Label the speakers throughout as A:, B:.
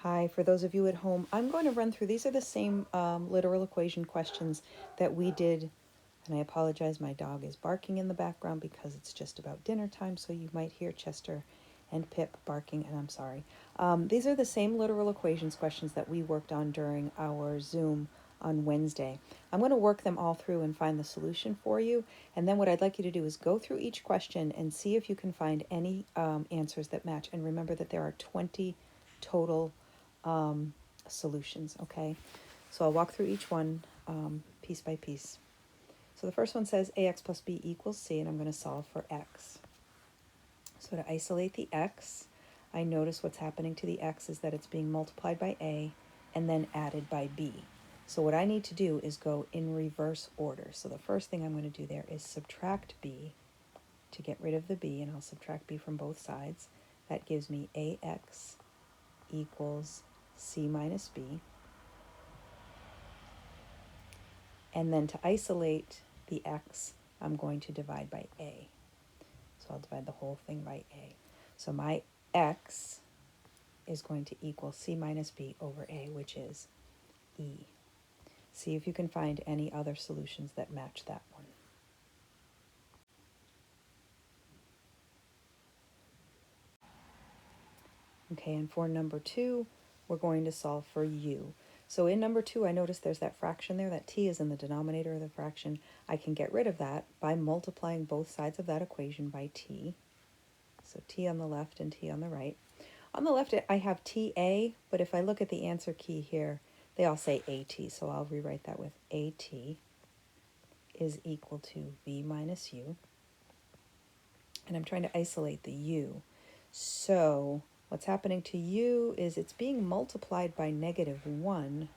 A: Hi, for those of you at home, I'm going to run through, these are the same literal equation questions that we did, and I apologize, my dog is barking in the background because it's just about dinner time, so you might hear Chester and Pip barking, and I'm sorry. These are the same literal equations questions that we worked on during our Zoom on Wednesday. I'm going to work them all through and find the solution for you, and then what I'd like you to do is go through each question and see if you can find any answers that match, and remember that there are 20 total solutions, okay? So I'll walk through each one piece by piece. So the first one says ax plus b equals c, and I'm going to solve for x. So to isolate the x, I notice what's happening to the x is that it's being multiplied by a and then added by b. So what I need to do is go in reverse order. So the first thing I'm going to do there is subtract b to get rid of the b, and I'll subtract b from both sides. That gives me ax equals c minus b. And then to isolate the x, I'm going to divide by a. So I'll divide the whole thing by a. So my x is going to equal c minus b over a, which is e. See if you can find any other solutions that match that one. Okay, and for number 2, we're going to solve for u. So in number 2, I notice there's that fraction there, that t is in the denominator of the fraction. I can get rid of that by multiplying both sides of that equation by t. So t on the left and t on the right. On the left, I have TA, but if I look at the answer key here, they all say AT, so I'll rewrite that with AT is equal to V minus U. And I'm trying to isolate the U. So what's happening to U is it's being multiplied by -1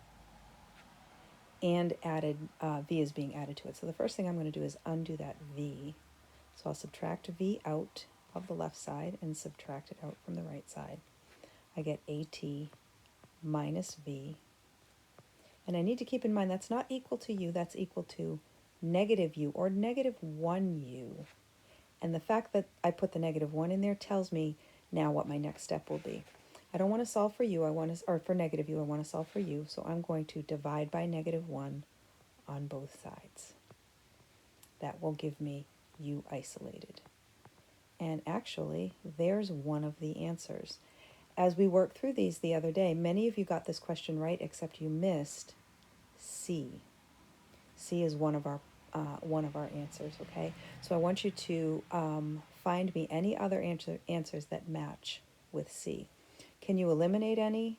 A: and added, V is being added to it. So the first thing I'm going to do is undo that V. So I'll subtract V out of the left side and subtract it out from the right side. I get AT minus V. And I need to keep in mind that's not equal to U, that's equal to negative U or -1U. And the fact that I put the -1 in there tells me now what my next step will be. I don't want to solve for U, or for negative U, I want to solve for U. So I'm going to divide by -1 on both sides. That will give me U isolated. And actually, there's one of the answers. As we worked through these the other day, many of you got this question right, except you missed C. C is one of our answers, okay? So I want you to find me any other answers that match with C. Can you eliminate any?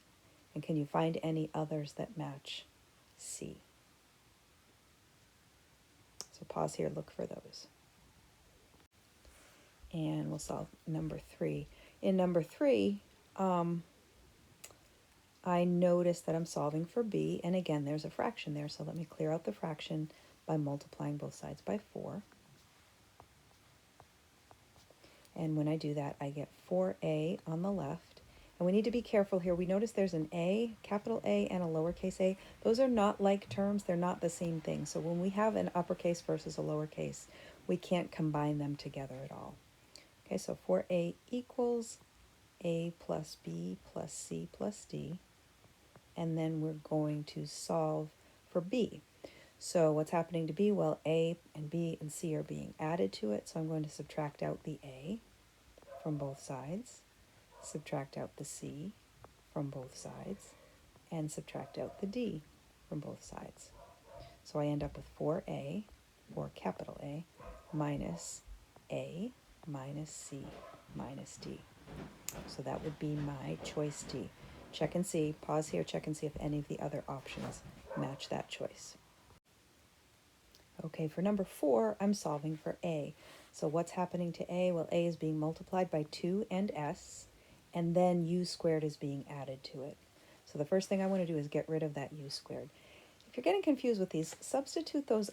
A: And can you find any others that match C? So pause here, look for those. And we'll solve number 3. In number 3, I notice that I'm solving for b, and again, there's a fraction there, so let me clear out the fraction by multiplying both sides by 4. And when I do that, I get 4a on the left. And we need to be careful here. We notice there's an A, capital A, and a lowercase a. Those are not like terms. They're not the same thing. So when we have an uppercase versus a lowercase, we can't combine them together at all. Okay, so 4a equals a plus b plus c plus d. And then we're going to solve for b. So what's happening to b? Well, a and b and c are being added to it, so I'm going to subtract out the a from both sides, subtract out the c from both sides, and subtract out the d from both sides. So I end up with 4a, or capital A, minus a minus c minus d. So that would be my choice D. Check and see, pause here, check and see if any of the other options match that choice. Okay, for number 4, I'm solving for A. So what's happening to A? Well, A is being multiplied by 2 and S, and then U squared is being added to it. So the first thing I want to do is get rid of that U squared. If you're getting confused with these, substitute those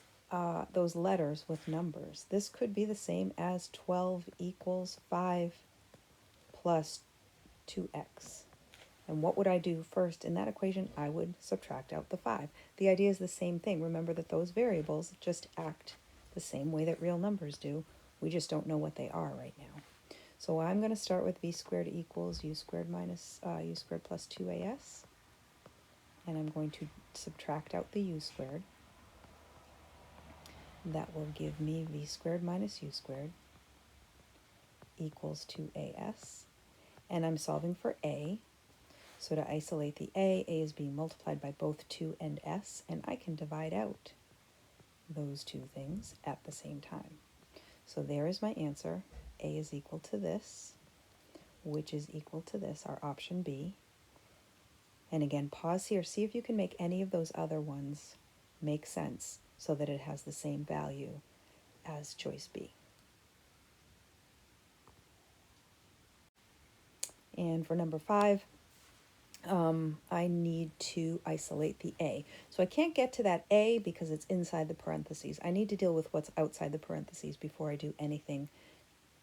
A: letters with numbers. This could be the same as 12 equals 5 plus 2x. And what would I do first in that equation? I would subtract out the 5. The idea is the same thing. Remember that those variables just act the same way that real numbers do. We just don't know what they are right now. So I'm going to start with v squared equals u squared minus u squared plus 2as. And I'm going to subtract out the u squared. That will give me v squared minus u squared equals 2as. And I'm solving for a. So to isolate the a is being multiplied by both 2 and s, and I can divide out those two things at the same time. So there is my answer. A is equal to this, which is equal to this, our option B. And again, pause here. See if you can make any of those other ones make sense so that it has the same value as choice B. And for number 5, I need to isolate the A. So I can't get to that A because it's inside the parentheses. I need to deal with what's outside the parentheses before I do anything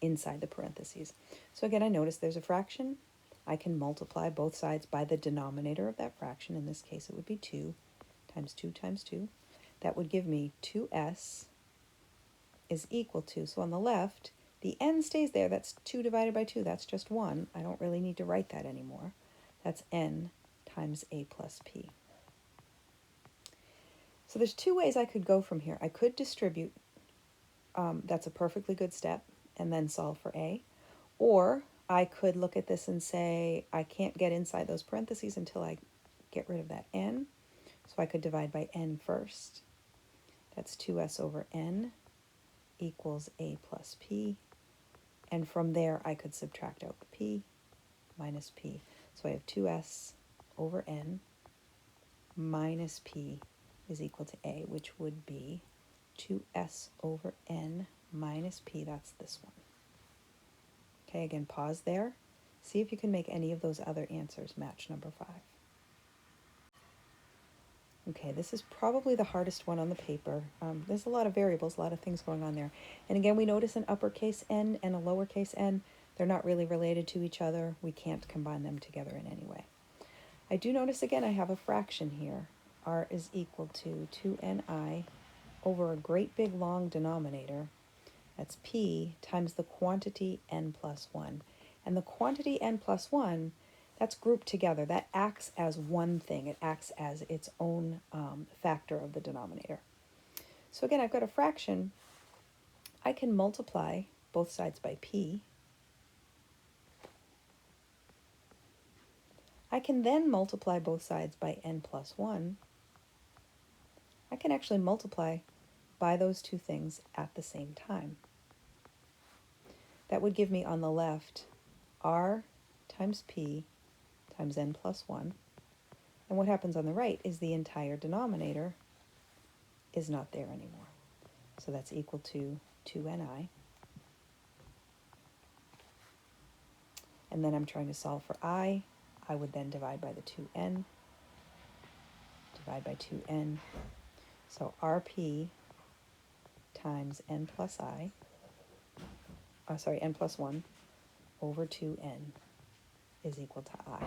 A: inside the parentheses. So again, I notice there's a fraction. I can multiply both sides by the denominator of that fraction. In this case, it would be 2 times 2 times 2. That would give me 2s is equal to, so on the left, the n stays there. That's 2 divided by 2. That's just 1. I don't really need to write that anymore. That's n times a plus p. So there's two ways I could go from here. I could distribute. That's a perfectly good step, and then solve for a. Or I could look at this and say, I can't get inside those parentheses until I get rid of that n. So I could divide by n first. That's 2s over n equals a plus p. And from there, I could subtract out the p minus p. So I have 2s over n minus p is equal to a, which would be 2s over n minus p. That's this one. Okay, again, pause there. See if you can make any of those other answers match number 5. Okay, this is probably the hardest one on the paper. There's a lot of variables, a lot of things going on there. And again, we notice an uppercase n and a lowercase n. They're not really related to each other. We can't combine them together in any way. I do notice, again, I have a fraction here. R is equal to 2ni over a great big long denominator. That's p times the quantity n plus 1. And the quantity n plus 1, that's grouped together. That acts as one thing. It acts as its own factor of the denominator. So again, I've got a fraction. I can multiply both sides by p. I can then multiply both sides by n plus 1. I can actually multiply by those two things at the same time. That would give me on the left r times p times n plus 1. And what happens on the right is the entire denominator is not there anymore. So that's equal to 2ni. And then I'm trying to solve for I. I would then divide by the 2n, divide by 2n. So rp times n plus n plus 1 over 2n is equal to I.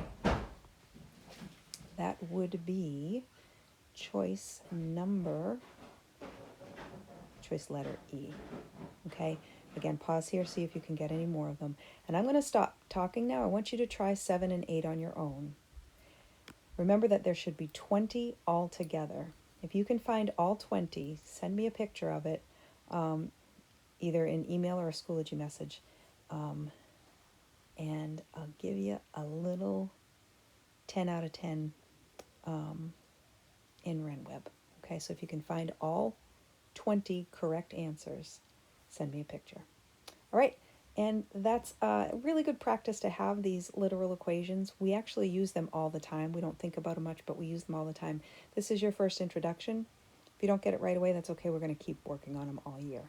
A: That would be choice letter E. Okay, again, pause here, see if you can get any more of them. And I'm going to stop talking now. I want you to try 7 and 8 on your own. Remember that there should be 20 altogether. If you can find all 20, send me a picture of it, either in email or a Schoology message, and I'll give you a little 10 out of 10 in RenWeb. Okay, so if you can find all 20 correct answers, send me a picture. All right, and that's really good practice to have these literal equations. We actually use them all the time. We don't think about them much, but we use them all the time. This is your first introduction. If you don't get it right away, that's okay. We're going to keep working on them all year.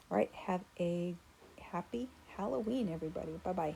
A: All right, have a happy Halloween, everybody. Bye-bye.